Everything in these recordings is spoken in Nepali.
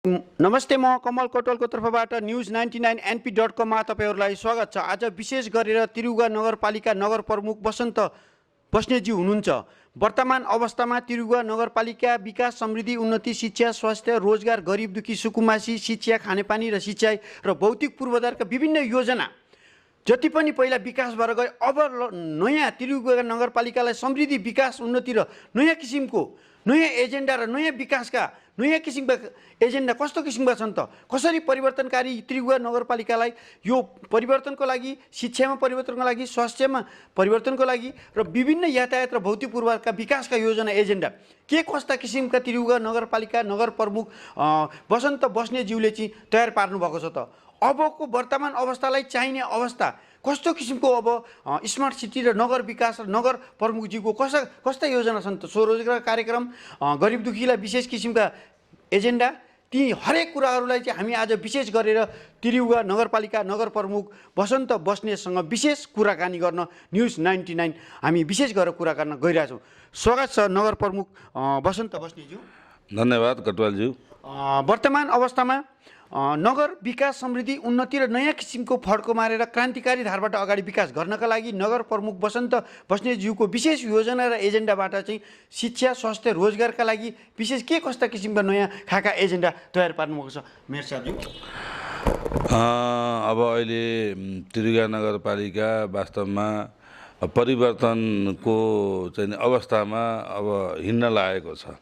नमस्ते, म कमल कटवालको तर्फबाट news99np.com मा तपाईहरुलाई स्वागत छ। आज विशेष गरेर त्रियुगा नगरपालिका नगर प्रमुख वसन्त बस्नेतज्यू हुनुहुन्छ। वर्तमान अवस्थामा त्रियुगा नगरपालिका विकास, समृद्धि, उन्नति, शिक्षा, स्वास्थ्य, रोजगार, गरिब दुखी सुकुमासी, शिक्षा, खानेपानी र सिँचाइ र भौतिक पूर्वाधारका विभिन्न योजना जति पनि पहिला विकास भएर गए, अब नयाँ त्रियुगा नगरपालिकालाई समृद्धि, विकास, उन्नति र नयाँ किसिमको नयाँ एजेन्डा र नयाँ विकासका नयाँ किसिमका एजेन्डा कस्तो किसिमका छन् त, कसरी परिवर्तनकारी त्रियुगा नगरपालिकालाई यो परिवर्तनको लागि, शिक्षामा परिवर्तनको लागि, स्वास्थ्यमा परिवर्तनको लागि र विभिन्न यातायात र भौतिक पूर्वाधारका विकासका योजना एजेन्डा के कस्ता किसिमका त्रियुगा नगरपालिका नगर प्रमुख वसन्त बस्नेतज्यूले चाहिँ तयार पार्नु भएको छ त। अबको वर्तमान अवस्थालाई चाहिने अवस्था कस्तो किसिमको अब स्मार्ट सिटी र नगर विकास र नगर प्रमुखजीको कस्ता योजना छन् त, स्वरोजगार कार्यक्रम, गरिब दुखीलाई विशेष किसिमका एजेन्डा, ती हरेक कुराहरूलाई चाहिँ हामी आज विशेष गरेर त्रियुगा नगरपालिका नगर प्रमुख वसन्त बस्नेतसँग विशेष कुराकानी गर्न news99 हामी विशेष गरेर कुरा गर्न गइरहेछौँ। स्वागत छ नगर प्रमुख वसन्त बस्नेतज्यू। धन्यवाद कटवालज्यू। वर्तमान अवस्थामा नगर विकास, समृद्धि, उन्नति र नयाँ किसिमको फड्को मारेर क्रान्तिकारी धारबाट अगाडि विकास गर्नका लागि नगर प्रमुख वसन्त बस्नेतज्यूको विशेष योजना र एजेन्डाबाट चाहिँ शिक्षा, स्वास्थ्य, रोजगारका लागि विशेष के कस्ता किसिमका नयाँ खाका एजेन्डा तयार पार्नुभएको छ मेयर साहबज्यू? अब अहिले त्रियुगा नगरपालिका वास्तवमा परिवर्तनको चाहिँ अवस्थामा अब हिँड्न लागेको छ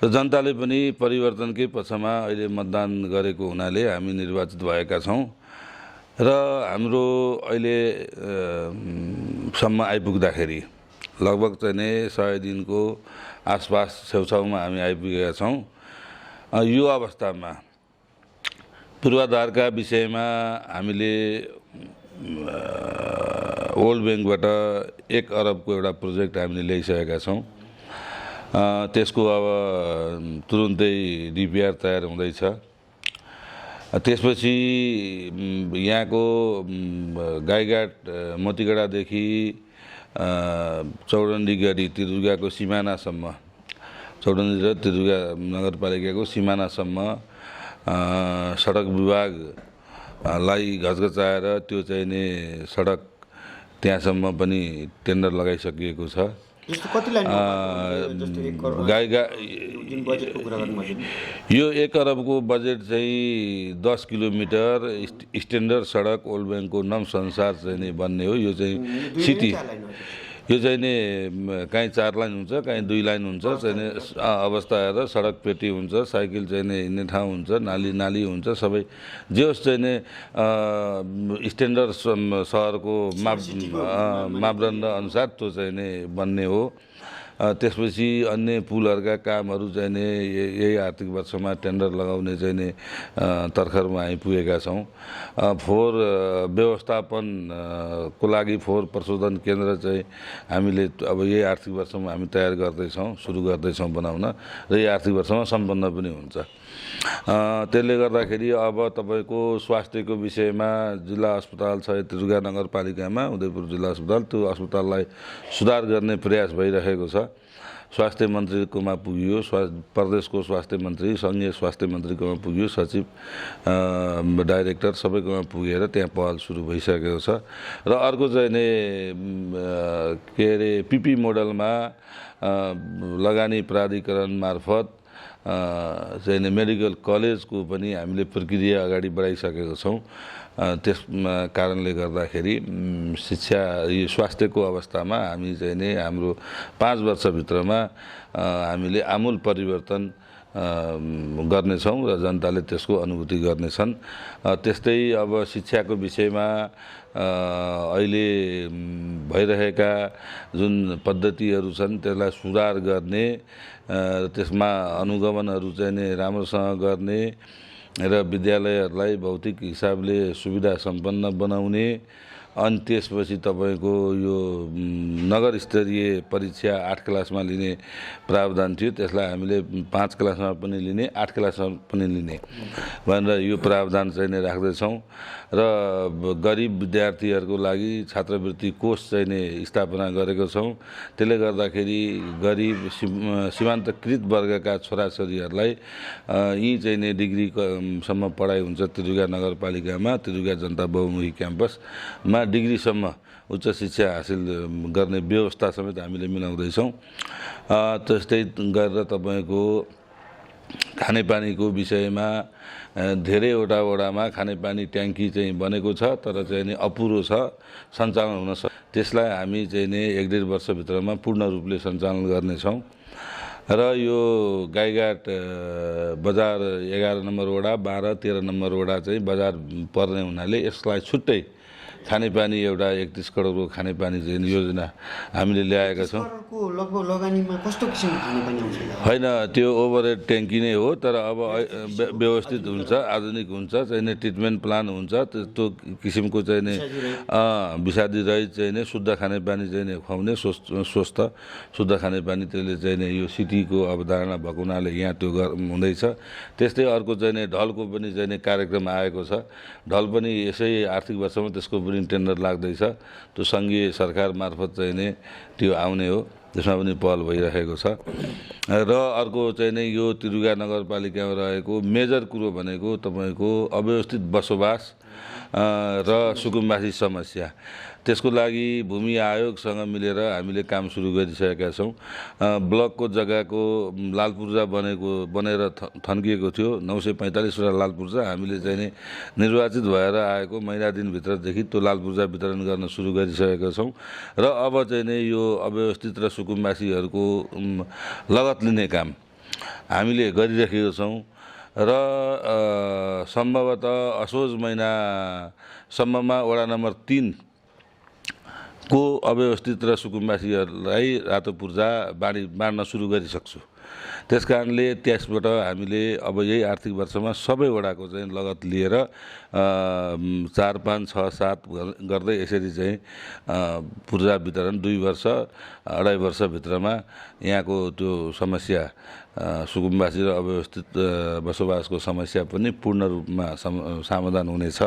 र जनताले पनि परिवर्तनकै पक्षमा अहिले मतदान गरेको हुनाले हामी निर्वाचित भएका छौँ र हाम्रो अहिले सम्म आइपुग्दाखेरि लगभग चाहिँ 100 दिनको आसपास छेउछाउमा हामी आइपुगेका छौँ। यो अवस्थामा पूर्वाधारका विषयमा हामीले वर्ल्ड ब्याङ्कबाट 1 अरबको एउटा प्रोजेक्ट हामीले ल्याइसकेका छौँ। त्यसको अब तुरुन्तै डिपिआर तयार हुँदैछ। त्यसपछि यहाँको गाईघाट मोतीगडादेखि चौडन्डी गरी त्रियुगाको सिमानासम्म, चौडन्डी र त्रियुगा नगरपालिकाको सिमानासम्म सडक विभागलाई घचघचाएर त्यो चाहिने सडक त्यहाँसम्म पनि टेन्डर लगाइसकिएको छ। यो 1 अरबको बजेट चाहिँ 10 किलोमिटर स्ट्यान्डर्ड सडक ओल्ड ब्याङ्कको नम्स अनुसार चाहिँ बन्ने हो। यो चाहिँ सिटी, यो चाहिँ नि कहीँ 4 लाइन हुन्छ, कहीँ 2 लाइन हुन्छ, चाहिँ अवस्था हेरेर सडक पेटी हुन्छ, साइकल चाहिँ हिँड्ने ठाउँ हुन्छ, नाली हुन्छ, सबै जे होस् चाहिँ नि स्ट्यान्डर्ड सहरको मापदण्ड अनुसार त्यो चाहिँ नि बन्ने हो। त्यसपछि अन्य पुलहरूका कामहरू चाहिँ नि यही आर्थिक वर्षमा टेन्डर लगाउने चाहिँ नि तर्खरमा आइपुगेका छौँ। फोहोर व्यवस्थापनको लागि फोहोर प्रशोधन केन्द्र चाहिँ हामीले अब यही आर्थिक वर्षमा हामी तयार गर्दैछौँ, सुरु गर्दैछौँ बनाउन र यही आर्थिक वर्षमा सम्पन्न पनि हुन्छ। त्यसले गर्दाखेरि अब तपाईँको स्वास्थ्यको विषयमा जिल्ला अस्पताल छ त्रियुगा नगरपालिकामा, उदयपुर जिल्ला अस्पताल, त्यो अस्पताललाई सुधार गर्ने प्रयास भइरहेको छ। स्वास्थ्य मन्त्रीकोमा पुग्यो, प्रदेशको स्वास्थ्य मन्त्री, सङ्घीय स्वास्थ्य मन्त्रीकोमा पुग्यो, सचिव, डाइरेक्टर सबैकोमा पुगेर त्यहाँ पहल सुरु भइसकेको छ। र अर्को चाहिँ नि के अरे पिपी मोडलमा लगानी प्राधिकरण मार्फत चाहिँ मेडिकल कलेजको पनि हामीले प्रक्रिया अगाडि बढाइसकेका छौँ। त्यस कारणले गर्दाखेरि शिक्षा, यो स्वास्थ्यको अवस्थामा हामी चाहिँ नि हाम्रो 5 वर्षभित्रमा हामीले आमूल परिवर्तन गर्नेछौँ र जनताले त्यसको अनुभूति गर्नेछन्। त्यस्तै अब शिक्षाको विषयमा अहिले भइरहेका जुन पद्धतिहरू छन् त्यसलाई सुधार गर्ने, त्यसमा अनुगमनहरू चाहिँ नि राम्रोसँग गर्ने र विद्यालयहरूलाई भौतिक हिसाबले सुविधा सम्पन्न बनाउने अनि त्यसपछि तपाईँको यो नगर स्तरीय परीक्षा 8 क्लासमा लिने प्रावधान थियो, त्यसलाई हामीले 5 क्लासमा पनि लिने 8 क्लासमा पनि लिने भनेर यो प्रावधान चाहिँ नै राख्दैछौँ। र गरिब विद्यार्थीहरूको लागि छात्रवृत्ति कोष चाहिँ नै स्थापना गरेको छौँ। त्यसले गर्दाखेरि गरिब सीमान्तकृत वर्गका छोराछोरीहरूलाई यी चाहिँ नै डिग्रीसम्म पढाइ हुन्छ त्रियुगा नगरपालिकामा, त्रियुगा जनता बहुमुखी क्याम्पसमा डिग्रीसम्म उच्च शिक्षा हासिल गर्ने व्यवस्था समेत हामीले मिलाउँदैछौँ। त्यस्तै गरेर तपाईँको खानेपानीको विषयमा धेरैवटा वडामा खानेपानी ट्याङ्की चाहिँ बनेको छ, तर चाहिँ नि अपुरो छ, सञ्चालन हुन सक्छ। त्यसलाई हामी चाहिँ नि 1-1.5 वर्षभित्रमा पूर्ण रूपले सञ्चालन गर्नेछौँ। र यो गाईघाट बजार 11 नम्बर वडा, 12-13 नम्बर वडा चाहिँ बजार पर्ने हुनाले यसलाई छुट्टै खानेपानी एउटा 31 करोडको खानेपानी चाहिँ योजना हामीले ल्याएका छौँ। लगभग लगानीमा कस्तो किसिमको खानेपानी आउँछ? होइन, त्यो ओभरहेड ट्याङ्की नै हो, तर अब व्यवस्थित हुन्छ, आधुनिक हुन्छ, चाहिँ नि ट्रिटमेन्ट प्लान हुन्छ, त्यस्तो किसिमको चाहिँ नि विषादी रहित चाहिँ नि शुद्ध खानेपानी चाहिँ नि खुवाउने स्वस्थ शुद्ध खानेपानी, त्यसले चाहिँ नि यो सिटीको अवधारणा भएको हुनाले यहाँ त्यो हुँदैछ। त्यस्तै अर्को चाहिँ नि ढलको पनि चाहिँ नि कार्यक्रम आएको छ। ढल पनि यसै आर्थिक वर्षमा त्यसको पनि टेन्डर लाग्दैछ। त्यो सङ्घीय सरकार मार्फत चाहिँ नि त्यो आउने हो, त्यसमा पनि पहल भइरहेको छ। र अर्को चाहिँ नि यो त्रियुगा नगरपालिकामा रहेको मेजर कुरो भनेको तपाईँको अव्यवस्थित बसोबास र सुकुम्बासी समस्या। त्यसको लागि भूमि आयोगसँग मिलेर हामीले काम सुरु गरिसकेका छौँ। ब्लकको जग्गाको लालपूर्जा बनेर थन्किएको थियो, 945 वटा लालपूर्जा। हामीले चाहिँ नि निर्वाचित भएर आएको महिना दिनभित्रदेखि त्यो लालपूर्जा वितरण गर्न सुरु गरिसकेका छौँ। र अब चाहिँ नि यो अव्यवस्थित र सुकुम्बासीहरूको लगत लिने काम हामीले गरिरहेका छौँ। र सम्भवतः असोज महिनासम्ममा वडा नम्बर 3 को अव्यवस्थित र सुकुम्बासीहरूलाई रातो पूर्जा बाँड्न सुरु गरिसक्छु। त्यस कारणले त्यसबाट हामीले अब यही आर्थिक वर्षमा सबै वडाको चाहिँ लगत लिएर 4, 5, 6, 7 गर्दै यसरी चाहिँ पूर्जा वितरण 2 वर्ष 2.5 वर्षभित्रमा यहाँको त्यो समस्या सुकुम्बासी र अव्यवस्थित बसोबासको समस्या पनि पूर्ण रूपमा समाधान हुनेछ।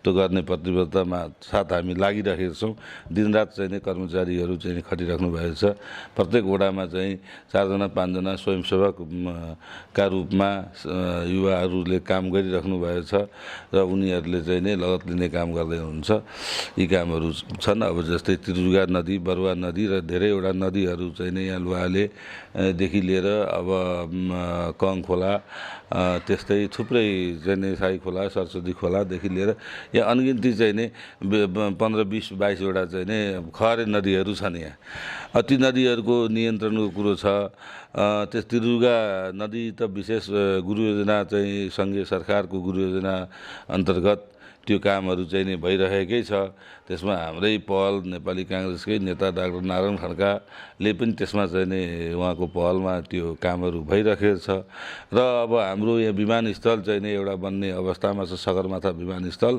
त्यो गर्ने प्रतिबद्धतामा साथ हामी लागिरहेका छौँ। दिनरात चाहिँ नि कर्मचारीहरू चाहिँ खटिराख्नु भएको छ। प्रत्येक वडामा चाहिँ 4 जना 5 जना स्वयंसेवकका रूपमा युवाहरूले काम गरिराख्नु भएको छ र उनीहरूले चाहिँ नै लगत लिने काम गर्दै हुनुहुन्छ। यी कामहरू छन्। अब जस्तै त्रियुगा नदी, बरुवा नदी र धेरैवटा नदीहरू चाहिँ नै यहाँ लुवालेदेखि लिएर अब कङ खोला, त्यस्तै थुप्रै चाहिँ नि साई खोला, सरस्वती खोलादेखि लिएर यहाँ अनगिन्ती चाहिँ नि 15, 20, 22 वटा चाहिँ नि खहरे नदीहरू छन्। यहाँ ती नदीहरूको नियन्त्रणको कुरो छ। त्यस त्रियुगा नदी त विशेष गुरु योजना चाहिँ सङ्घीय सरकारको गुरु योजना अन्तर्गत त्यो कामहरू चाहिँ नि भइरहेकै छ। त्यसमा हाम्रै पहल नेपाली काङ्ग्रेसकै नेता डाक्टर नारायण खड्काले पनि त्यसमा चाहिँ नि उहाँको पहलमा त्यो कामहरू भइरहेको छ। र अब हाम्रो यहाँ विमानस्थल चाहिँ नि एउटा बन्ने अवस्थामा छ, सगरमाथा विमानस्थल।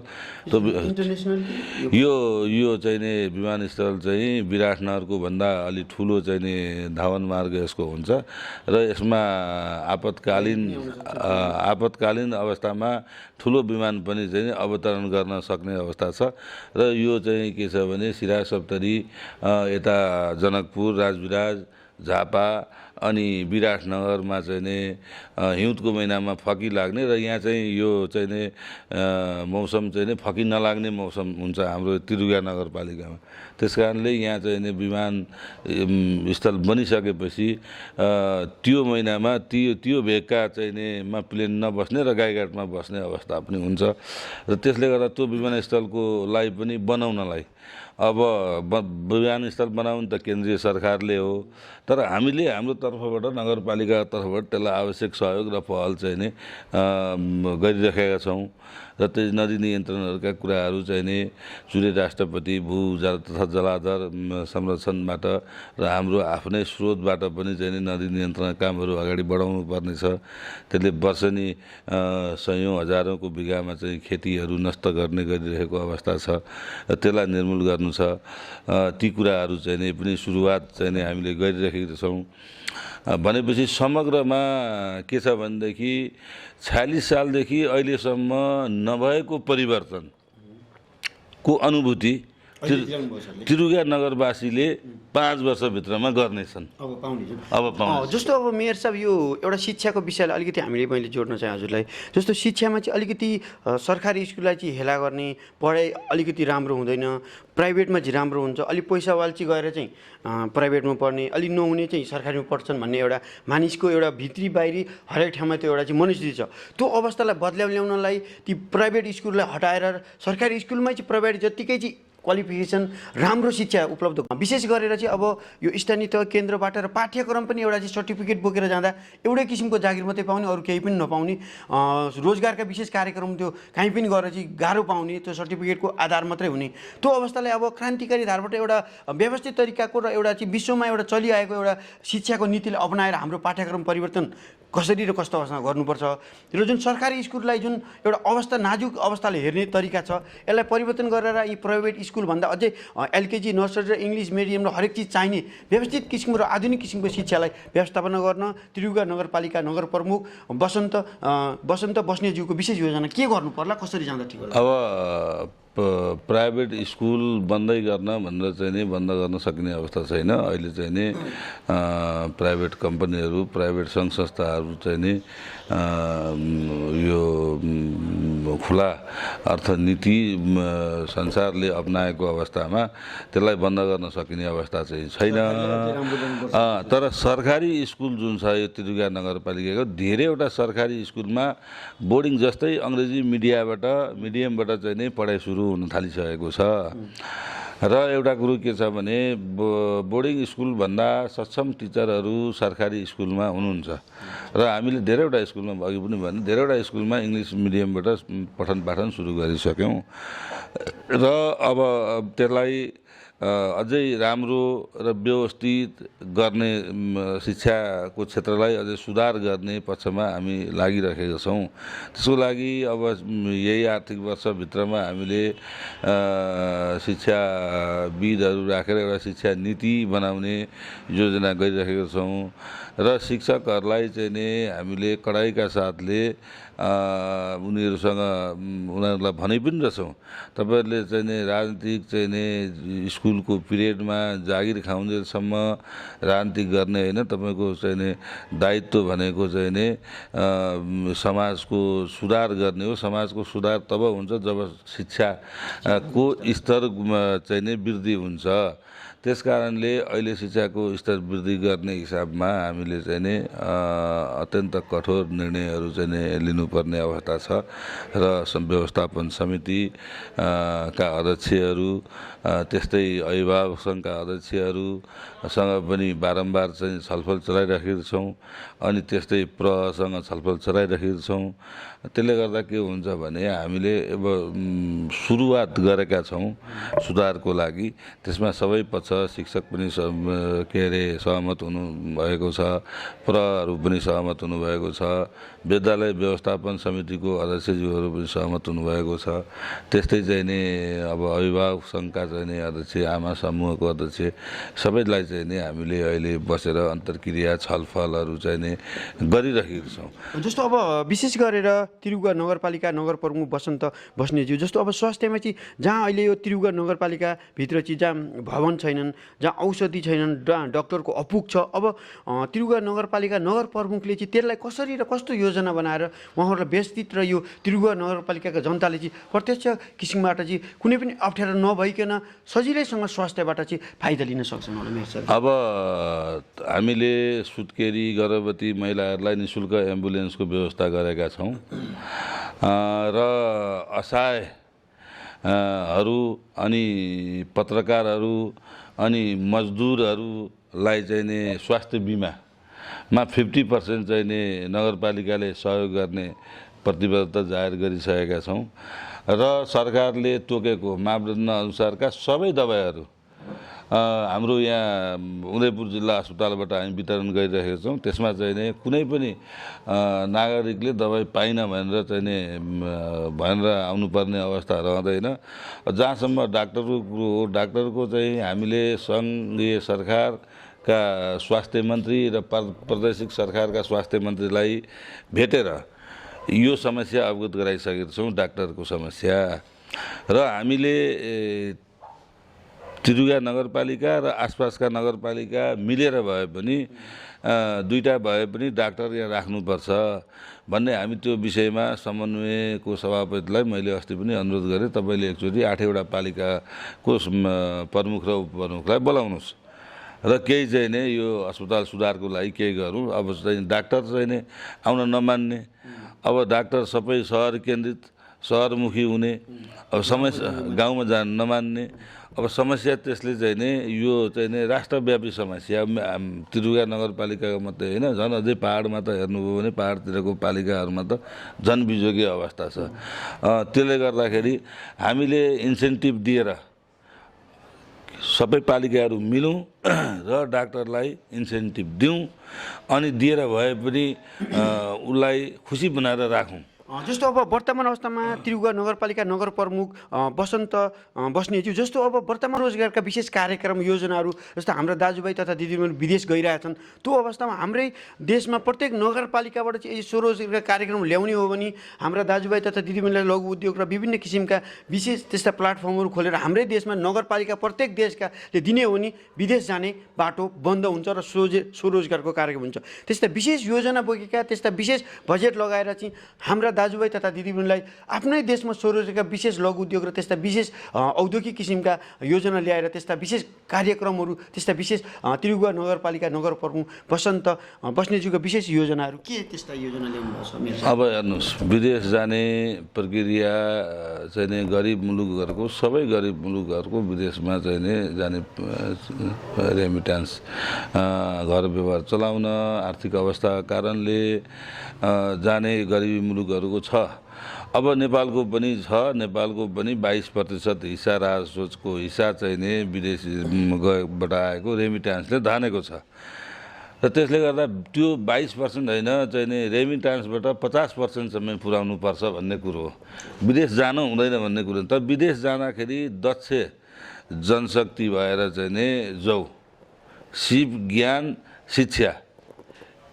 यो चाहिँ नि विमानस्थल चाहिँ विराटनगरको भन्दा अलि ठुलो चाहिँ नि धावन मार्ग यसको हुन्छ र यसमा आपतकालीन अवस्थामा ठुलो विमान पनि चाहिँ अवतरण गर्न सक्ने अवस्था छ। र यो चाहिँ के छ भने सिराज, सप्तरी, यता जनकपुर, राजविराज, झापा अनि विराटनगरमा चाहिँ नि हिउँदको महिनामा फकी लाग्ने र यहाँ चाहिँ यो चाहिँ नि मौसम चाहिँ नि फकी नलाग्ने मौसम हुन्छ हाम्रो त्रियुगा नगरपालिकामा। त्यस कारणले यहाँ चाहिँ नि विमानस्थल बनिसकेपछि त्यो महिनामा त्यो भेगका चाहिँ नि मा प्लेन नबस्ने र गाईघाटमा बस्ने अवस्था पनि हुन्छ। र त्यसले गर्दा त्यो विमानस्थलको लागि पनि बनाउनलाई अब विमानस्थल बनाउनु त केन्द्रीय सरकारले हो, तर हाम्रो त तर्फबाट नगरपालिकाको तर्फबाट त्यसलाई आवश्यक सहयोग र पहल चाहिँ नि गरिराखेका छौँ र त्यो नदी नियन्त्रणहरूका कुराहरू चाहिँ नि सूर्य राष्ट्रपति भू तथा जलाधार संरक्षणबाट र हाम्रो आफ्नै स्रोतबाट पनि चाहिँ नि नदी नियन्त्रण कामहरू अगाडि बढाउनु पर्नेछ। त्यसले वर्षेनी सयौँ हजारौँको बिघामा चाहिँ खेतीहरू नष्ट गर्ने गरिरहेको अवस्था छ र त्यसलाई निर्मूल गर्नु छ। ती कुराहरू चाहिँ नि पनि सुरुवात चाहिँ नि हामीले गरिरहेका छौँ। भनेपछि समग्रमा के छ भनेदेखि 46 सालदेखि अहिलेसम्म नभएको परिवर्तनको अनुभूति तिरुगा नगरवासीले 5 वर्षभित्रमा गर्नेछन्। अब पाउने जस्तो अब मेयर साहब यो एउटा शिक्षाको विषयलाई अलिकति मैले जोड्न चाहेँ हजुरलाई। जस्तो शिक्षामा चाहिँ अलिकति सरकारी स्कुललाई चाहिँ हेला गर्ने, पढाइ अलिकति राम्रो हुँदैन, प्राइभेटमा चाहिँ राम्रो हुन्छ, अलिक पैसा वाल्ची गएर चाहिँ प्राइभेटमा पढ्ने, अलिक नहुने चाहिँ सरकारीमा पढ्छन् भन्ने एउटा मानिसको एउटा भित्री बाहिरी हरेक ठाउँमा त्यो एउटा चाहिँ मनस्थिति छ। त्यो अवस्थालाई ल्याउनलाई ती प्राइभेट स्कुललाई हटाएर सरकारी स्कुलमै चाहिँ प्राइभेट जत्तिकै चाहिँ क्वालिफिकेसन राम्रो शिक्षा उपलब्ध विशेष गरेर चाहिँ अब यो स्थानीय तह केन्द्रबाट र पाठ्यक्रम पनि एउटा चाहिँ सर्टिफिकेट बोकेर जाँदा एउटै किसिमको जागिर मात्रै पाउने, अरू केही पनि नपाउने, रोजगारका विशेष कार्यक्रम त्यो कहीँ पनि गएर चाहिँ गाह्रो पाउने, त्यो सर्टिफिकेटको आधार मात्रै हुने, त्यो अवस्थालाई अब क्रान्तिकारी धारबाट एउटा व्यवस्थित तरिकाको र एउटा चाहिँ विश्वमा एउटा चलिआएको एउटा शिक्षाको नीतिलाई अपनाएर हाम्रो पाठ्यक्रम परिवर्तन कसरी र कस्तो अवस्थामा गर्नुपर्छ र जुन सरकारी स्कुललाई जुन एउटा अवस्था नाजुक अवस्थाले हेर्ने तरिका छ यसलाई परिवर्तन गरेर यी प्राइभेट स्कुलभन्दा अझै एलकेजी नर्सरी र इङ्ग्लिस मिडियम र हरेक चिज चाहिने व्यवस्थित किसिमको र आधुनिक किसिमको शिक्षालाई व्यवस्थापन गर्न त्रियुगा नगरपालिका नगर प्रमुख बसन्त बस्नेज्यूको विशेष योजना के गर्नु पर्ला, कसरी जाँदा ठिक होला? अब प्राइभेट स्कुल बन्दै गर्न भनेर चाहिँ नि बन्द गर्न सकिने अवस्था छैन। अहिले चाहिँ नि प्राइभेट कम्पनीहरू, प्राइभेट सङ्घ संस्थाहरू चाहिँ नि यो खुला अर्थनीति संसारले अपनाएको अवस्थामा त्यसलाई बन्द गर्न सकिने अवस्था चाहिँ छैन। तर सरकारी स्कुल जुन छ यो त्रियुगा नगरपालिकाको धेरैवटा सरकारी स्कुलमा बोर्डिङ जस्तै अङ्ग्रेजी मिडियमबाट चाहिँ नि पढाइ सुरु हुन थालिसकेको छ। र एउटा कुरो के छ भने बोर्डिङ स्कुलभन्दा सक्षम टिचरहरू सरकारी स्कुलमा हुनुहुन्छ र हामीले धेरैवटा स्कुलमा अघि पनि भने धेरैवटा स्कुलमा इङ्ग्लिस मिडियमबाट पठन पाठन सुरु गरिसक्यौँ र अब त्यसलाई अझै राम्रो र व्यवस्थित गर्ने शिक्षाको क्षेत्रलाई अझै सुधार गर्ने पक्षमा हामी लागिरहेका छौँ। त्यसको लागि अब यही आर्थिक वर्षभित्रमा हामीले शिक्षाविदहरू राखेर एउटा शिक्षा नीति बनाउने योजना गरिरहेका छौँ र शिक्षकहरूलाई चाहिँ नि हामीले कडाइका साथले उनीहरूलाई भनि पनि रहेछौँ, तपाईँहरूले चाहिँ नि राजनीतिक चाहिँ नि स्कुलको पिरियडमा जागिर खाउन्जेलसम्म राजनीति गर्ने होइन, तपाईँको चाहिँ नि दायित्व भनेको चाहिँ नि समाजको सुधार गर्ने हो। समाजको सुधार तब हुन्छ जब शिक्षाको स्तर चाहिँ नि वृद्धि हुन्छ। त्यस कारणले अहिले शिक्षाको स्तर वृद्धि गर्ने हिसाबमा हामीले चाहिँ नि अत्यन्त कठोर निर्णयहरू चाहिँ नि लिनुपर्ने अवस्था छ र व्यवस्थापन समिति का अध्यक्षहरू त्यस्तै अभिभावक सङ्घका अध्यक्षहरूसँग पनि बारम्बार चाहिँ छलफल चलाइरहेका छौँ अनि त्यस्तै प्रसँग छलफल चलाइरहेका छौँ। त्यसले गर्दा के हुन्छ भने हामीले अब सुरुवात गरेका छौँ सुधारको लागि। त्यसमा सबै पक्ष शिक्षक पनि सहमत हुनुभएको छ, प्रहरू पनि सहमत हुनुभएको छ, विद्यालय व्यवस्थापन समितिको अध्यक्षज्यूहरू पनि सहमत हुनुभएको छ। त्यस्तै चाहिँ नि अब अभिभावक सङ्घका चाहिँ नि अध्यक्ष, आमा समूहको अध्यक्ष सबैलाई चाहिँ नि हामीले अहिले बसेर अन्तर्क्रिया छलफलहरू चाहिँ नि गरिरहेका छौँ। जस्तो अब विशेष गरेर त्रियुगा नगरपालिका नगर प्रमुख बसन्त बस्नेज्यू, जस्तो अब स्वास्थ्यमा चाहिँ जहाँ अहिले यो त्रियुगा नगरपालिकाभित्र चाहिँ जहाँ भवन छैनन्, जहाँ औषधि छैनन्, जहाँ डक्टरको अपुग छ, अब त्रियुगा नगरपालिका नगर प्रमुखले चाहिँ त्यसलाई कसरी र कस्तो योजना बनाएर उहाँहरूलाई व्यवस्थित र यो त्रियुगा नगरपालिकाका जनताले चाहिँ प्रत्यक्ष किसिमबाट चाहिँ कुनै पनि अप्ठ्यारो नभइकन सजिलैसँग स्वास्थ्यबाट चाहिँ फाइदा लिन सक्छन् होला मेयर साहब? अब हामीले सुत्केरी गर्भवती महिलाहरूलाई निःशुल्क एम्बुलेन्सको व्यवस्था गरेका छौँ र असहायहरू अनि पत्रकारहरू अनि मजदुरहरूलाई चाहिँ नि स्वास्थ्य बिमा 50% चाहिँ नि नगरपालिकाले सहयोग गर्ने प्रतिबद्धता जाहेर गरिसकेका छौँ र सरकारले तोकेको मापदण्ड अनुसारका सबै दबाईहरू हाम्रो यहाँ उदयपुर जिल्ला अस्पतालबाट हामी वितरण गरिरहेका छौँ। त्यसमा चाहिँ नि कुनै पनि नागरिकले दबाई पाइन भनेर चाहिँ नि भनेर आउनुपर्ने अवस्था रहँदैन। जहाँसम्म डाक्टरको कुरो हो, डाक्टरको चाहिँ हामीले सङ्घीय सरकारका स्वास्थ्य मन्त्री र प्रादेशिक सरकारका स्वास्थ्य मन्त्रीलाई भेटेर यो समस्या अवगत गराइसकेका छौँ, डाक्टरको समस्या। र हामीले त्रियुगा नगरपालिका र आसपासका नगरपालिका मिलेर भए पनि दुईटा भए पनि डाक्टर यहाँ राख्नुपर्छ भन्ने हामी त्यो विषयमा समन्वयको सभापतिलाई मैले अस्ति पनि अनुरोध गरेँ। तपाईँले एकचोटि 8वटा पालिकाको प्रमुख र उपप्रमुखलाई बोलाउनुहोस् र केही चाहिँ नै यो अस्पताल सुधारको लागि केही गरौँ। अब चाहिँ डाक्टर चाहिँ नै आउन नमान्ने, अब डाक्टर सबै सहर केन्द्रित सहरमुखी हुने, अब समस्या गाउँमा जान नमान्ने, अब समस्या त्यसले चाहिँ नि यो चाहिँ नि राष्ट्रव्यापी समस्या त्रियुगा नगरपालिकाको मात्रै होइन, झन् अझै पाहाडमा त हेर्नुभयो भने पाहाडतिरको पालिकाहरूमा त झन् बिजोगी अवस्था छ। त्यसले गर्दाखेरि हामीले इन्सेन्टिभ दिएर सबै पालिकाहरू मिलौँ र डाक्टरलाई इन्सेन्टिभ दिउँ अनि दिएर भए पनि उसलाई खुसी बनाएर राखौँ। जस्तो अब वर्तमान अवस्थामा त्रियुगा नगरपालिका नगर प्रमुख बसन्त बस्नेज्यू, जस्तो अब वर्तमान रोजगारका विशेष कार्यक्रम योजनाहरू जस्तो हाम्रा दाजुभाइ तथा दिदीबहिनी विदेश गइरहेछन्, त्यो अवस्थामा हाम्रै देशमा प्रत्येक नगरपालिकाबाट चाहिँ स्वरोजगारका कार्यक्रम ल्याउने हो भने हाम्रा दाजुभाइ तथा दिदीबहिनीलाई लघु उद्योग र विभिन्न किसिमका विशेष त्यस्ता प्लेटफर्महरू खोलेर हाम्रै देशमा नगरपालिका प्रत्येक देशकाले दिने हो भने विदेश जाने बाटो बन्द हुन्छ र स्वरोजगारको कार्यक्रम हुन्छ। त्यस्ता विशेष योजना बोकेका, त्यस्ता विशेष बजेट लगाएर चाहिँ हाम्रा दाजुभाइ तथा दिदीबहिनीलाई आफ्नै देशमा स्वरोजगारका विशेष लघु उद्योग र त्यस्ता विशेष औद्योगिक किसिमका योजना ल्याएर त्यस्ता विशेष कार्यक्रमहरू, त्यस्ता विशेष त्रियुगा नगरपालिका नगर प्रमुख बसन्त बस्नेज्यूका विशेष योजनाहरू के त्यस्ता योजना ल्याउनु छ? अब हेर्नुहोस्, विदेश जाने प्रक्रिया चाहिँ नि गरिब मुलुकहरूको, सबै गरिब मुलुकहरूको विदेशमा चाहिँ नि जाने रेमिट्यान्स घर व्यवहार चलाउन आर्थिक अवस्थाका कारणले जाने गरिबी मुलुकहरूको छ। अब नेपालको पनि छ, नेपालको पनि 22% हिस्सा राजस्वको हिस्सा चाहिँ नि विदेशीबाट आएको रेमिट्यान्सले धानेको छ। र त्यसले गर्दा त्यो 22% होइन चाहिँ नि रेमिट्यान्सबाट 50%सम्म पुर्याउनु पर्छ भन्ने कुरो हो। विदेश जानु हुँदैन भन्ने कुरो। तर विदेश जाँदाखेरि दक्ष जनशक्ति भएर चाहिँ नि जाऊ, सिप, ज्ञान, शिक्षा,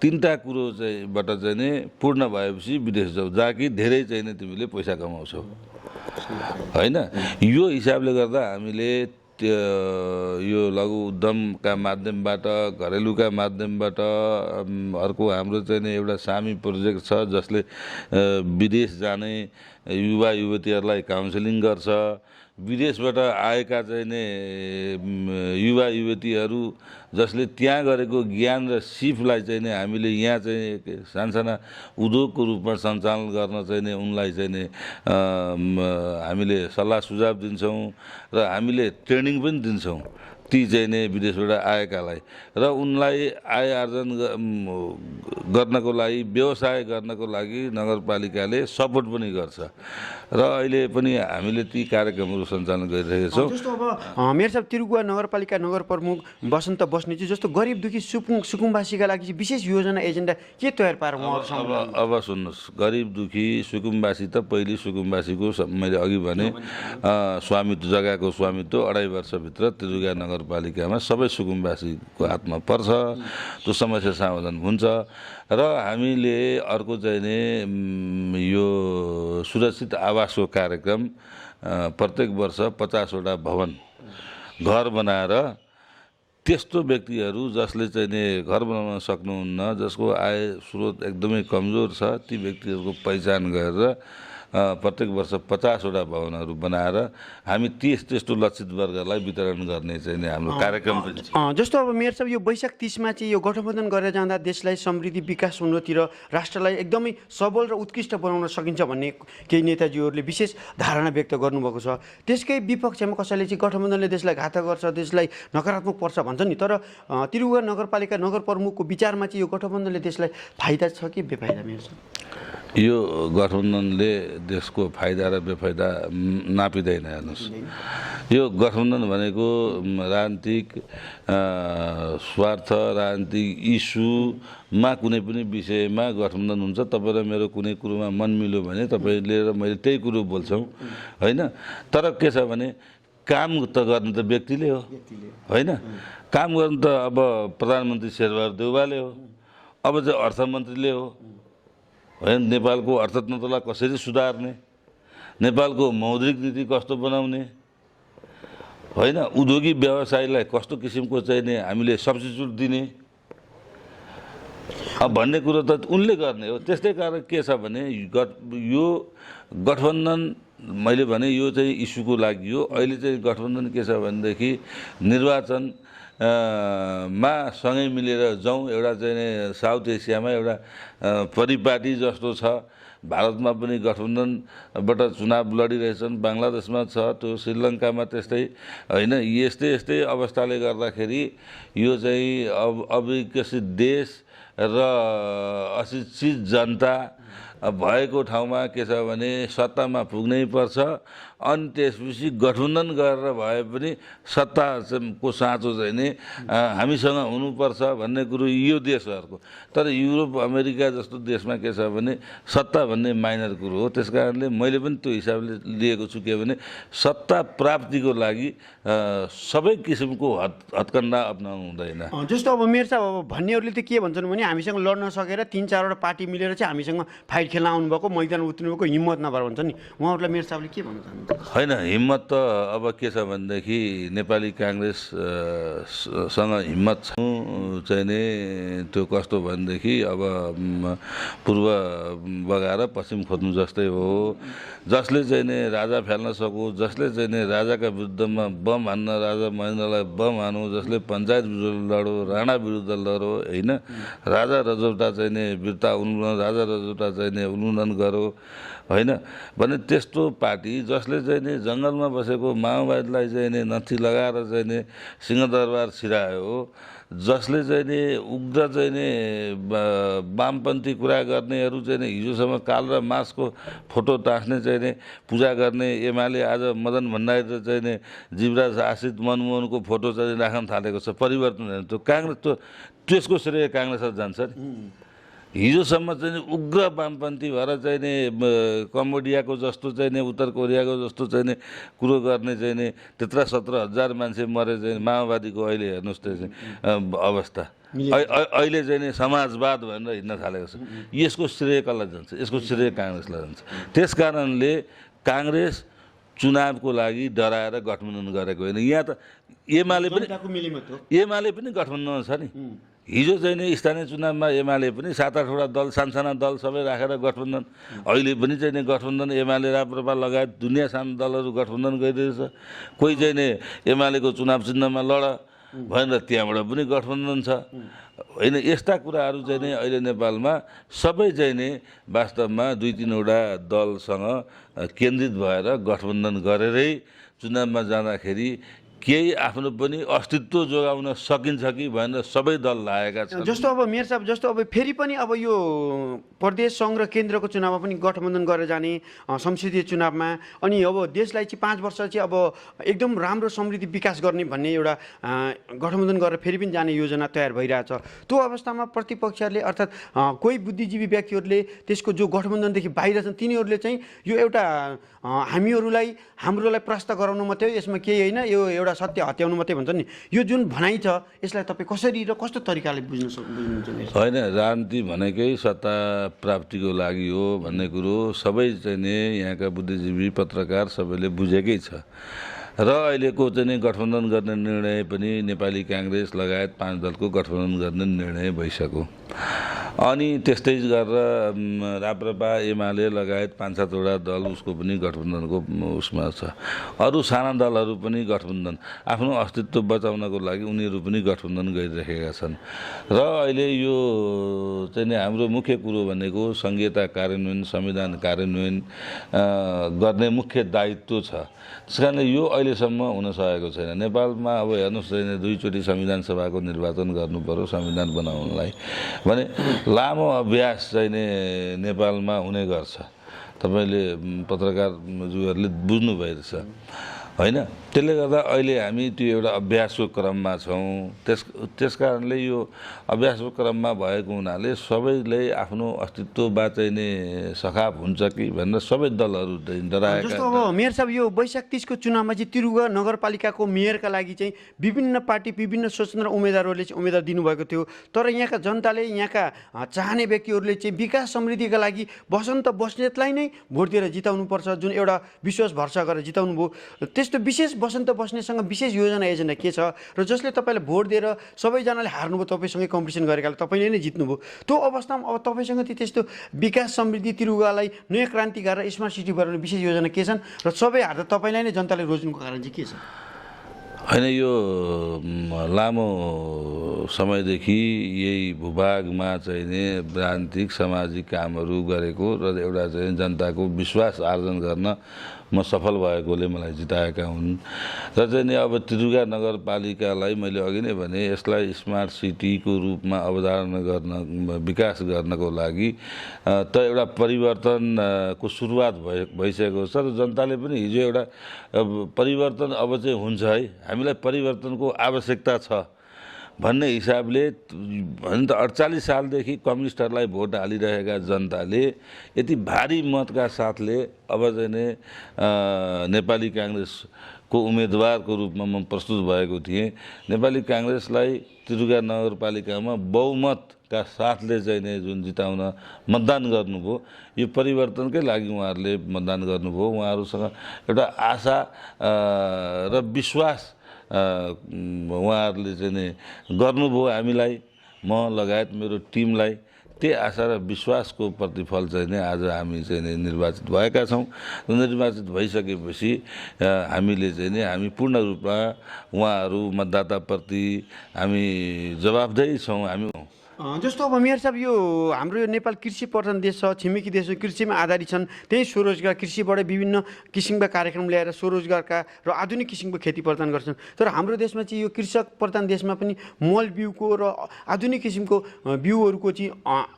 तीनटा कुरो चाहिँ बाट चाहिँ नि पूर्ण भएपछि विदेश जाऊ, जहाँ कि धेरै चाहिँ नि तिमीले पैसा कमाउँछौ होइन। यो हिसाबले गर्दा हामीले यो लघु उद्यमका माध्यमबाट, घरेलुका माध्यमबाट अर्को हाम्रो चाहिँ नि एउटा सामी प्रोजेक्ट छ जसले विदेश जाने युवा युवतीहरूलाई काउन्सिलिङ गर्छ। विदेशबाट आएका चाहिँ नि युवा युवतीहरू जसले त्यहाँ गरेको ज्ञान र सिपलाई चाहिँ नि हामीले यहाँ चाहिँ सानसाना उद्योगको रूपमा सञ्चालन गर्न चाहिँ नि उनलाई चाहिँ नि हामीले सल्लाह सुझाव दिन्छौँ र हामीले ट्रेनिङ पनि दिन्छौँ ती चाहिँ नि विदेशबाट आएकालाई, र उनलाई आय आर्जन गर्नको लागि, व्यवसाय गर्नको लागि नगरपालिकाले सपोर्ट पनि गर्छ र अहिले पनि हामीले ती कार्यक्रमहरू सञ्चालन गरिरहेका छौँ। जस्तो अब मेरो साहब त्रियुगा नगरपालिका नगर प्रमुख बसन्त बस्नेज्यू, जस्तो गरिब दुखी सुकुम्बासीका लागि विशेष योजना एजेन्डा के तयार पारेर उहाँहरूसँग? अब सुन्नुहोस्, गरिब दुखी सुकुम्बासी त पहिली सुकुम्बासीको मैले अघि भने स्वामित्व, जग्गाको स्वामित्व 2.5 वर्षभित्र त्रियुगा नगरपालिकामा सबै सुकुम्बासीको हातमा पर्छ। त्यो समस्या समाधान हुन्छ र हामीले अर्को चाहिँ नि यो सुरक्षित आवासको कार्यक्रम प्रत्येक वर्ष 50वटा भवन घर बनाएर त्यस्तो व्यक्तिहरू जसले चाहिँ नि घर बनाउन सक्नुहुन्न, जसको आय स्रोत एकदमै कमजोर छ, ती व्यक्तिहरूको पहिचान गरेर प्रत्येक वर्ष 50वटा भवनहरू बनाएर हामी त्यस्तो लक्षित वर्गलाई वितरण गर्ने चाहिँ नि हाम्रो कार्यक्रम पनि छ। जस्तो अब मेयर साहब यो वैशाख 30मा चाहिँ यो गठबन्धन गरेर जाँदा देशलाई समृद्धि विकास उन्नति र राष्ट्रलाई एकदमै सबल र उत्कृष्ट बनाउन सकिन्छ भन्ने केही नेताजीहरूले विशेष धारणा व्यक्त गर्नुभएको छ। त्यसकै विपक्षमा कसैले चाहिँ गठबन्धनले देशलाई घातक गर्छ, देशलाई नकारात्मक पर्छ भन्छ नि। तर त्रियुगा नगरपालिका नगर प्रमुखको विचारमा चाहिँ यो गठबन्धनले देशलाई फाइदा छ कि बेफाइदा मेयर साहब? यो गठबन्धनले देशको फाइदा र बेफाइदा नापिँदैन। हेर्नुहोस्, यो गठबन्धन भनेको राजनीतिक स्वार्थ, राजनीतिक इस्युमा कुनै पनि विषयमा गठबन्धन हुन्छ। तपाईँ र मेरो कुनै कुरोमा मन मिल्यो भने तपाईँले र मैले त्यही कुरो बोल्छौँ, होइन? तर के छ भने काम त गर्ने त व्यक्तिले हो, होइन? काम गर्नु त अब प्रधानमन्त्री शेरबहादुर देउवाले हो, अब चाहिँ अर्थमन्त्रीले हो, होइन? नेपालको अर्थतन्त्रलाई कसरी सुधार्ने, नेपालको मौद्रिक नीति कस्तो बनाउने, होइन? उद्योगी व्यवसायलाई कस्तो किसिमको चाहिँ नि हामीले सब्सिट्युट दिने भन्ने कुरो त उनले गर्ने हो। त्यस्तै कारण के छ भने यो गठबन्धन मैले भने यो चाहिँ इस्युको लागि हो। अहिले चाहिँ गठबन्धन के छ भनेदेखि निर्वाचन मा सँगै मिलेर जाउँ, एउटा चाहिँ साउथ एसियामा एउटा परिपाटी जस्तो छ। भारतमा पनि गठबन्धनबाट चुनाव लडिरहेछन्, बङ्गलादेशमा छ, त्यो श्रीलङ्कामा त्यस्तै, होइन? यस्तै अवस्थाले गर्दाखेरि यो चाहिँ अविकसित देश र अशिक्षित जनता भएको ठाउँमा के छ भने सत्तामा पुग्नै पर्छ। अनि त्यसपछि गठबन्धन गरेर भए पनि सत्ताको साँचो चाहिँ नि हामीसँग हुनुपर्छ भन्ने कुरो यो देशहरूको। तर युरोप अमेरिका जस्तो देशमा के छ भने सत्ता भन्ने माइनर कुरो हो। त्यस कारणले मैले पनि त्यो हिसाबले लिएको छु के भने सत्ता प्राप्तिको लागि सबै किसिमको हत्कण्डा अप्नाउनु हुँदैन। जस्तो अब मेयर साहब अब भन्नेहरूले त के भन्छन् भने हामीसँग लड्न सकेर 3-4वटा पार्टी मिलेर चाहिँ हामीसँग फाइट खेल्न आउनुभएको, मैदान उत्रिनुभएको, हिम्मत नभएर भन्छ नि। उहाँहरूलाई मेयर साहबले के भन्न चाहनुहुन्छ? होइन, हिम्मत त अब के छ भनेदेखि नेपाली काङ्ग्रेससँग हिम्मत छ चाहिँ नि त्यो कस्तो भनेदेखि अब पूर्व बगाएर पश्चिम खोज्नु जस्तै हो। जसले चाहिँ नि राजा फ्याल्न सकोस्, जसले चाहिँ नि राजाका विरुद्धमा बम हान्न राजा महेन्द्रलाई बम हानु, जसले पञ्चायत विरुद्ध लडो, राणा विरुद्ध लडो, होइन? राजा रजौटा चाहिँ नि वीरता उन्मूलन, राजा रजौटा चाहिँ नि उन्मूलन गरो, होइन? भने त्यस्तो पार्टी जसले चाहिँ नि जङ्गलमा बसेको माओवादीलाई चाहिँ नि नथी लगाएर चाहिँ नि सिंहदरबार छिरायो, जसले चाहिँ नि उग्र चाहिँ नि वामपन्थी कुरा गर्नेहरू चाहिँ नि हिजोसम्म काल र मार्क्सको फोटो टाँस्ने चाहिँ नि पूजा गर्ने एमाले आज मदन भण्डारी र चाहिँ नि जीवराज आश्रित मनमोहनको फोटो चाहिँ राख्न थालेको छ। परिवर्तन त्यो काङ्ग्रेस त्यसको श्रेय काङ्ग्रेसलाई जान्छ नि। हिजोसम्म चाहिँ उग्र वामपन्थी भएर चाहिँ नि कम्बोडियाको जस्तो चाहिँ नि उत्तर कोरियाको जस्तो चाहिँ नि कुरो गर्ने चाहिँ नि 17,000 मान्छे मरे चाहिँ माओवादीको अहिले हेर्नुहोस् चाहिँ अवस्था। अहिले चाहिँ नि समाजवाद भनेर हिँड्न थालेको छ। यसको श्रेय कसलाई जान्छ? यसको श्रेय काङ्ग्रेसलाई जान्छ। त्यस कारणले काङ्ग्रेस चुनावको लागि डराएर गठबन्धन गरेको होइन। यहाँ त एमाले पनि गठबन्धनमा छ नि। हिजो चाहिँ नि स्थानीय चुनावमा एमाले पनि 7-8वटा दल, सानसाना दल सबै राखेर गठबन्धन, अहिले पनि चाहिँ नि गठबन्धन एमाले राप्रपा लगायत दुनियाँ सानो दलहरू गठबन्धन गरिरहेछ। कोही चाहिँ नि एमालेको चुनाव चिन्हमा लड भनेर त्यहाँबाट पनि गठबन्धन छ, होइन? यस्ता कुराहरू चाहिँ नि अहिले नेपालमा सबै चाहिँ नि वास्तवमा 2-3वटा दलसँग केन्द्रित भएर गठबन्धन गरेरै चुनावमा जाँदाखेरि केही आफ्नो पनि अस्तित्व जोगाउन सकिन्छ कि भनेर सबै दल लागेका छन्। जस्तो अब मेयर साहब, जस्तो अब फेरि पनि अब यो प्रदेश सङ्घ र केन्द्रको चुनावमा पनि गठबन्धन गरेर जाने संसदीय चुनावमा, अनि अब देशलाई चाहिँ 5 वर्ष चाहिँ अब एकदम राम्रो समृद्धि विकास गर्ने भन्ने एउटा गठबन्धन गरेर फेरि पनि जाने योजना तयार भइरहेछ। त्यो अवस्थामा प्रतिपक्षहरूले अर्थात् कोही बुद्धिजीवी व्यक्तिहरूले त्यसको जो गठबन्धनदेखि बाहिर छन् तिनीहरूले चाहिँ यो एउटा हाम्रोलाई प्रस्त गराउनु मात्रै हो, यसमा केही होइन, यो एउटा सत्य हत्याउनु मात्रै भन्छ नि। यो जुन भनाइ छ यसलाई तपाईँ कसरी र कस्तो तरिकाले बुझ्नुहुन्छ? होइन, राजनीति भनेकै सत्ता प्राप्तिको लागि हो भन्ने कुरो सबै चाहिँ नि यहाँका बुद्धिजीवी पत्रकार सबैले बुझेकै छ। र अहिलेको चाहिँ नि गठबन्धन गर्ने निर्णय पनि नेपाली काङ्ग्रेस लगायत 5 दलको गठबन्धन गर्ने निर्णय भइसक्यो। अनि त्यस्तै गरेर राप्रपा एमाले लगायत 5-7वटा दल उसको पनि गठबन्धनको उसमा छ। अरू साना दलहरू पनि गठबन्धन आफ्नो अस्तित्व बचाउनको लागि उनीहरू पनि गठबन्धन गरिरहेका छन् र अहिले यो चाहिँ नि हाम्रो मुख्य कुरो भनेको संहिता कार्यान्वयन, संविधान कार्यान्वयन गर्ने मुख्य दायित्व छ। त्यस कारण यो अहिलेसम्म हुन सकेको छैन। नेपालमा अब हेर्नुहोस् चाहिँ 2चोटि संविधान सभाको निर्वाचन गर्नु पर्यो संविधान बनाउनलाई भने लामो अभ्यास चाहिँ नेपालमा हुने गर्छ। तपाईँले पत्रकारज्यूहरूले बुझ्नु भइरहेछ होइन। त्यसले गर्दा अहिले हामी त्यो एउटा अभ्यासको क्रममा छौँ। त्यस कारणले यो अभ्यासको क्रममा भएको हुनाले सबैले आफ्नो अस्तित्व बाँच्ने सखाप हुन्छ कि भनेर सबै दलहरू डराएका। जस्तो अब मेयर साहब यो वैशाख 30को चुनावमा चाहिँ त्रियुगा नगरपालिकाको मेयरका लागि चाहिँ विभिन्न पार्टी विभिन्न स्वतन्त्र उम्मेदवारहरूले चाहिँ उम्मेदवार दिनुभएको थियो। तर यहाँका जनताले यहाँका चाहने व्यक्तिहरूले चाहिँ विकास समृद्धिका लागि वसन्त बस्नेतलाई नै भोट दिएर जिताउनुपर्छ जुन एउटा विश्वास भरोसा गरेर जिताउनु भयो। त्यस्तो विशेष वसन्त बस्नेतसँग विशेष योजना एजेन्डा के छ र जसले तपाईँले भोट दिएर सबैजनाले हार्नुभयो तपाईँसँगै कम्पिटिसन गरेकाले तपाईँले नै जित्नुभयो। त्यो अवस्थामा अब तपाईँसँग त्यस्तो विकास समृद्धि त्रियुगालाई नयाँ क्रान्तिकार र स्मार्ट सिटी बनाउने विशेष योजना के छन् र सबै हार्दा तपाईँलाई नै जनताले रोज्नुको कारण चाहिँ के छ? होइन, यो लामो समयदेखि यही भूभागमा चाहिँ नि राजनीतिक सामाजिक कामहरू गरेको र एउटा चाहिँ जनताको विश्वास आर्जन गर्न म सफल भएकोले मलाई जिताएका हुन् र चाहिँ नि अब त्रियुगा नगरपालिकालाई मैले अघि नै भने यसलाई स्मार्ट सिटीको रूपमा अवधारणा गर्न विकास गर्नको लागि त एउटा परिवर्तनको सुरुवात भइसकेको छ र जनताले पनि हिजो एउटा परिवर्तन अब चाहिँ हुन्छ है, हामीलाई परिवर्तनको आवश्यकता छ भन्ने हिसाबले भन त 48 सालदेखि कम्युनिस्टहरूलाई भोट हालिरहेका जनताले यति भारी मतका साथले अब चाहिँ नि नेपाली काङ्ग्रेसको उम्मेदवारको रूपमा म प्रस्तुत भएको थिएँ। नेपाली काङ्ग्रेसलाई त्रियुगा नगरपालिकामा बहुमतका साथले चाहिँ नि जुन जिताउन मतदान गर्नुभयो, यो परिवर्तनकै लागि उहाँहरूले मतदान गर्नुभयो। उहाँहरूसँग एउटा आशा र विश्वास उहाँहरूले चाहिँ नि गर्नुभयो हामीलाई, म लगायत मेरो टिमलाई। त्यही आशा र विश्वासको प्रतिफल चाहिँ नि आज हामी चाहिँ नि निर्वाचित भएका छौँ। निर्वाचित भइसकेपछि हामीले चाहिँ नि हामी पूर्ण रूपमा उहाँहरू मतदाताप्रति हामी जवाबदेही छौँ। हामी जस्तो अब मेयर साहब यो हाम्रो यो नेपाल कृषि प्रधान देश छ, छिमेकी देश हो, कृषिमा आधारित छन्। त्यही स्वरोजगार कृषिबाट विभिन्न किसिमका कार्यक्रम ल्याएर स्वरोजगारका र आधुनिक किसिमको खेती प्रदान गर्छन्। तर हाम्रो देशमा चाहिँ यो कृषक प्रधान देशमा पनि मल बिउको र आधुनिक किसिमको बिउहरूको चाहिँ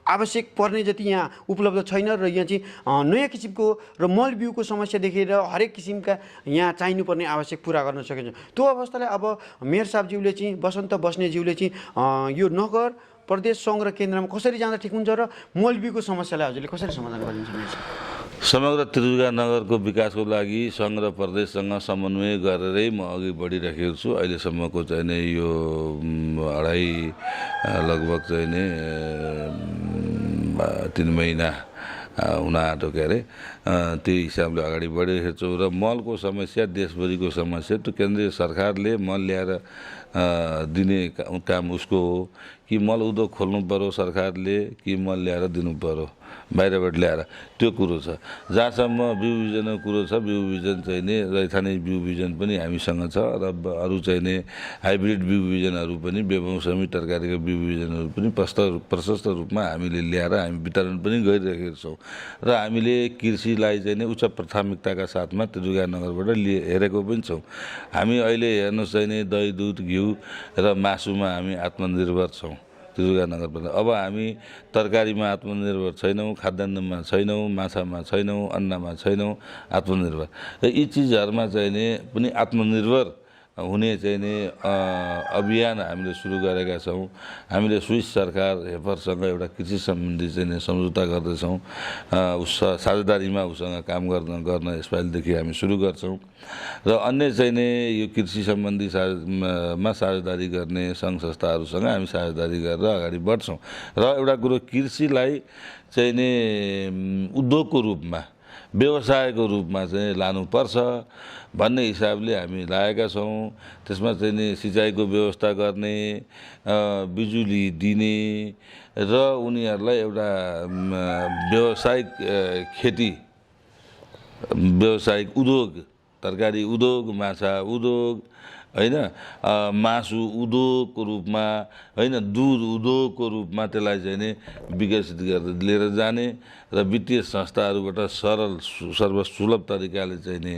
आवश्यक पर्ने जति यहाँ उपलब्ध छैन र यहाँ चाहिँ नयाँ किसिमको र मल बिउको समस्या देखेर हरेक किसिमका यहाँ चाहिनुपर्ने आवश्यक पुरा गर्न सकिन्छ। त्यो अवस्थालाई अब मेयर साहबज्यूले चाहिँ वसन्त बस्नेज्यूले चाहिँ यो नगर प्रदेश सङ्घ र केन्द्रमा कसरी जाँदा ठिक हुन्छ र मलबीको समस्यालाई हजुरले कसरी समाधान गरिदिन्छ? समग्र त्रियुगा नगरको विकासको लागि सङ्घ र प्रदेशसँग समन्वय गरेरै म अघि बढिरहेको छु। अहिलेसम्मको चाहिँ नि यो लगभग चाहिँ नि 3 महिना हुन आँट्यो के अरे, त्यही हिसाबले अगाडि बढिरहेको छु। र मलको समस्या देशभरिको समस्या, त्यो केन्द्रीय सरकारले मल ल्याएर दिने काम उसको हो कि मल उद्योग खोल्नु पर्यो सरकारले, कि मल ल्याएर दिनु पर्यो बाहिरबाट ल्याएर, त्यो कुरो छ। जहाँसम्म बिउ बिजनको कुरो छ, बिउ बिजन चाहिँ नि रैथाने बिउ बिजन पनि हामीसँग छ र अरू चाहिँ नि हाइब्रिड बिउ बिजनहरू पनि बेमौसमी तरकारीको बिउ बिजनहरू पनि प्रशस्त रूपमा हामीले ल्याएर हामी वितरण पनि गरिरहेका छौँ। र हामीले कृषिलाई चाहिँ नि उच्च प्राथमिकताका साथमा त्रियुगा नगरबाट हेरेको पनि छौँ। हामी अहिले हेर्नुहोस् चाहिँ नि दही दुध घिउ र मासुमा हामी आत्मनिर्भर छौँ त्रियुगा नगरपालिका। अब हामी तरकारीमा आत्मनिर्भर छैनौँ, खाद्यान्नमा छैनौँ, माछामा छैनौँ, अन्नमा छैनौँ आत्मनिर्भर। र यी चिजहरूमा चाहिँ नि पनि आत्मनिर्भर हुने चाहिँ नि अभियान हामीले सुरु गरेका छौँ। हामीले स्विस सरकार हेफरसँग एउटा कृषि सम्बन्धी चाहिँ नि सम्झौता गर्दैछौँ। साझेदारीमा उसँग काम गर्न यसपालिदेखि हामी सुरु गर्छौँ। र अन्य चाहिँ नि यो कृषि सम्बन्धी साझेदारी गर्ने सङ्घ संस्थाहरूसँग हामी साझेदारी गरेर अगाडि बढ्छौँ। र एउटा कुरो कृषिलाई चाहिँ नि उद्योगको रूपमा व्यवसायको रूपमा चाहिँ लानुपर्छ भन्ने हिसाबले हामी लागेका छौँ। त्यसमा चाहिँ नि सिँचाइको व्यवस्था गर्ने, बिजुली दिने र उनीहरूलाई एउटा व्यावसायिक खेती, व्यावसायिक उद्योग, तरकारी उद्योग, माछा उद्योग, होइन, मासु उद्योगको रूपमा, होइन, दुध उद्योगको रूपमा त्यसलाई चाहिँ नि विकसित गरेर लिएर जाने र वित्तीय संस्थाहरूबाट सरल सर्वसुलभ तरिकाले चाहिँ नि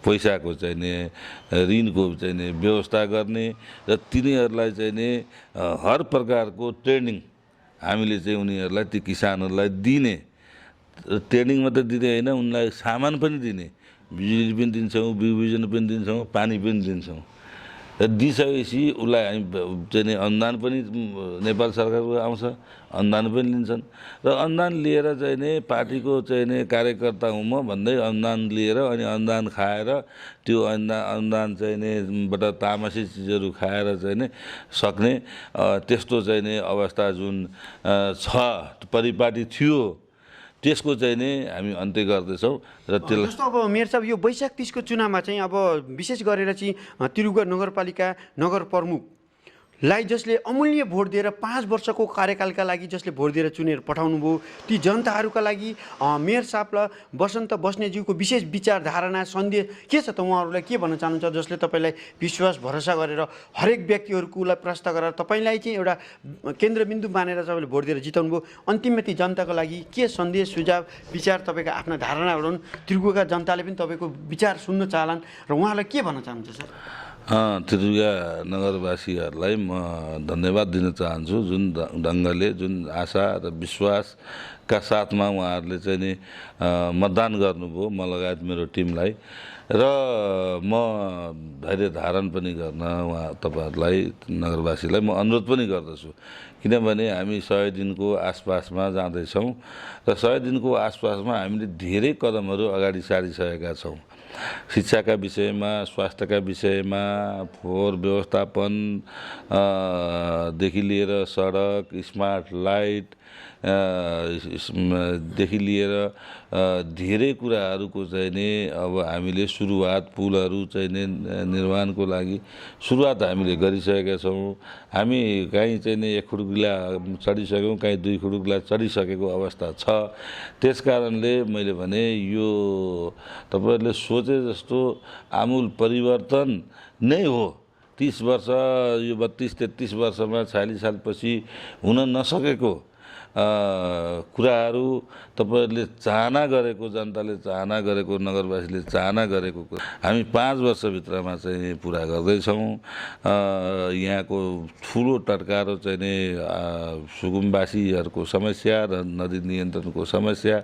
पैसाको चाहिँ नि ऋणको चाहिँ नि व्यवस्था गर्ने र तिनीहरूलाई चाहिँ नि हर प्रकारको ट्रेनिङ हामीले चाहिँ उनीहरूलाई, ती किसानहरूलाई दिने। ट्रेनिङ मात्रै दिने होइन, उनलाई सामान पनि दिने, बिजुली पनि दिन्छौँ, बिउ बिजन पनि दिन्छौँ, पानी पनि दिन्छौँ। र दिइसकेपछि उसलाई हामी चाहिँ नि अनुदान पनि नेपाल सरकारको आउँछ, अनुदान पनि लिन्छन् र अनुदान लिएर चाहिँ नि पार्टीको चाहिँ नि कार्यकर्ता हुँ म भन्दै अनुदान लिएर अनि अनुदान खाएर त्यो अनुदान चाहिँ नि बाट तामसी चिजहरू खाएर चाहिँ नि सक्ने त्यस्तो चाहिँ नि अवस्था जुन छ, परिपाटी थियो, त्यसको चाहिँ नि हामी अन्त्य गर्दैछौँ र त्यसलाई। जस्तो अब मेयर साहब यो वैशाख 30 को चुनावमा चाहिँ अब विशेष गरेर चाहिँ त्रियुगा नगरपालिका नगर प्रमुखलाई जसले अमूल्य भोट दिएर 5 वर्षको कार्यकालका लागि जसले भोट दिएर चुनेर पठाउनु भयो, ती जनताहरूका लागि मेयर साहबलाई वसन्त बस्नेज्यूको विशेष विचार धारणा सन्देश के छ त? उहाँहरूलाई के भन्न चाहनुहुन्छ जसले तपाईँलाई विश्वास भरोसा गरेर हरेक व्यक्तिहरूकोलाई प्रश्न गरेर तपाईँलाई चाहिँ एउटा केन्द्रबिन्दु मानेर तपाईँले भोट दिएर जिताउनु भयो? अन्तिममा ती जनताको लागि के सन्देश, सुझाव, विचार, तपाईँका आफ्ना धारणाहरू हुन्? त्रियुगा जनताले पनि तपाईँको विचार सुन्न चाहलान् र उहाँलाई के भन्न चाहनुहुन्छ सर? त्रियुगा नगरवासीहरूलाई म धन्यवाद दिन चाहन्छु, जुन ढङ्गले, जुन आशा र विश्वासका साथमा उहाँहरूले चाहिँ नि मतदान गर्नुभयो, म लगायत मेरो टिमलाई। र म धैर्य धारण पनि गर्न तपाईँहरूलाई, नगरवासीलाई म अनुरोध पनि गर्दछु, किनभने हामी 100 दिनको आसपासमा जाँदैछौँ र 100 दिनको आसपासमा हामीले धेरै कदमहरू अगाडि सारिसकेका छौँ। शिक्षाका विषयमा, स्वास्थ्यका विषयमा, फोहोर व्यवस्थापन देखि लिएर सडक, स्मार्ट लाइट देखि लिएर धेरै कुराहरूको चाहिँ नि अब हामीले सुरुवात, पुलहरू चाहिँ नि निर्माणको लागि सुरुवात हामीले गरिसकेका छौँ। हामी कहीँ चाहिँ नि 1 खुडुकिला चढिसक्यौँ, कहीँ 2 खुडुकिला चढिसकेको अवस्था छ। त्यस कारणले मैले भने यो तपाईँहरूले सोचे जस्तो आमूल परिवर्तन नै हो। 30 वर्ष, यो 32-33 वर्षमा 46 सालपछि हुन नसकेको कुराहरू तपाईँहरूले चाहना गरेको, जनताले चाहना गरेको, नगरवासीले चाहना गरेको हामी 5 वर्षभित्रमा चाहिँ पुरा गर्दैछौँ। यहाँको ठुलो टड्कारो चाहिँ नि सुकुम्बासीहरूको समस्या र नदी नियन्त्रणको समस्या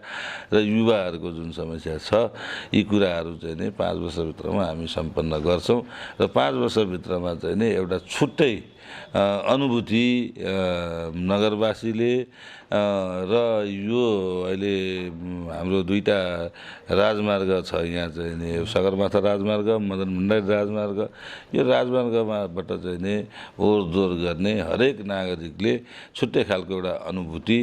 र युवाहरूको जुन समस्या छ, यी कुराहरू चाहिँ नि 5 वर्षभित्रमा हामी सम्पन्न गर्छौँ र 5 वर्षभित्रमा चाहिँ नि एउटा छुट्टै अनुभूति नगरवासीले र यो अहिले हाम्रो 2टा राजमार्ग छ यहाँ चाहिँ नि, सगरमाथा राजमार्ग, मदन भण्डारी राजमार्ग। यो राजमार्गबाट चाहिँ नि ओहोरदोहोर गर्ने हरेक नागरिकले छुट्टै खालको एउटा अनुभूति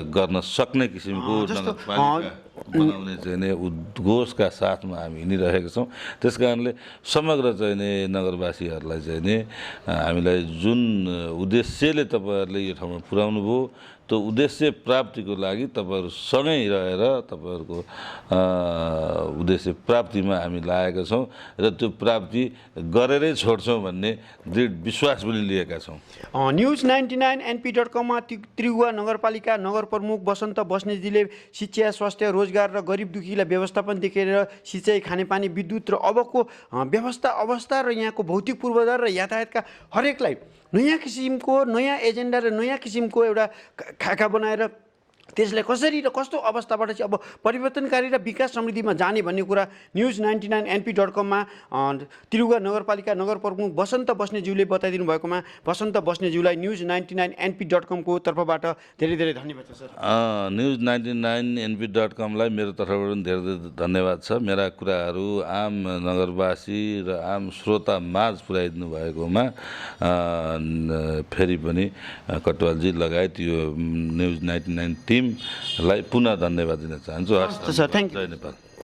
गर्न सक्ने किसिमको नगरपालिका बनाउने चाहिँ नि उद्घोषका साथमा हामी हिँडिरहेका छौँ। त्यस कारणले समग्र चाहिँ नि नगरवासीहरूलाई चाहिँ नि हामीलाई जुन उद्देश्यले तपाईँहरूले यो ठाउँमा पुर्याउनु भयो, त्यो उद्देश्य प्राप्तिको लागि तपाईँहरू सँगै रहेर तपाईँहरूको उद्देश्य प्राप्तिमा हामी लागेका छौँ र त्यो प्राप्ति गरेरै छोड्छौँ भन्ने दृढ विश्वास पनि लिएका छौँ। news99np.com मा त्रियुगा नगरपालिका नगर प्रमुख वसन्त बस्नेतजीले शिक्षा, स्वास्थ्य, रोजगार र गरिब दुखीलाई व्यवस्थापनदेखि लिएर सिँचाइ, खानेपानी, विद्युत र अबको अवस्था र यहाँको भौतिक पूर्वाधार र यातायातका हरेकलाई नयाँ किसिमको, नयाँ एजेन्डा र नयाँ किसिमको एउटा खाका बनाएर त्यसलाई कसरी र कस्तो अवस्थाबाट चाहिँ अब परिवर्तनकारी र विकास समृद्धिमा जाने भन्ने कुरा news99np.com मा त्रियुगा नगरपालिका नगर प्रमुख वसन्त बस्नेज्यूले बताइदिनु भएकोमा वसन्त बस्नेज्यूलाई news99np.com को तर्फबाट धेरै धेरै धन्यवाद छ सर। news99np.com लाई मेरो तर्फबाट पनि धेरै धेरै धन्यवाद छ। मेरा कुराहरू आम नगरवासी र आम श्रोता माझ पुर्याइदिनु भएकोमा फेरि पनि कटवालजी लगायत यो news99 टिम टिमलाई पुनः धन्यवाद दिन चाहन्छु। हस् sir, thank you Nepal.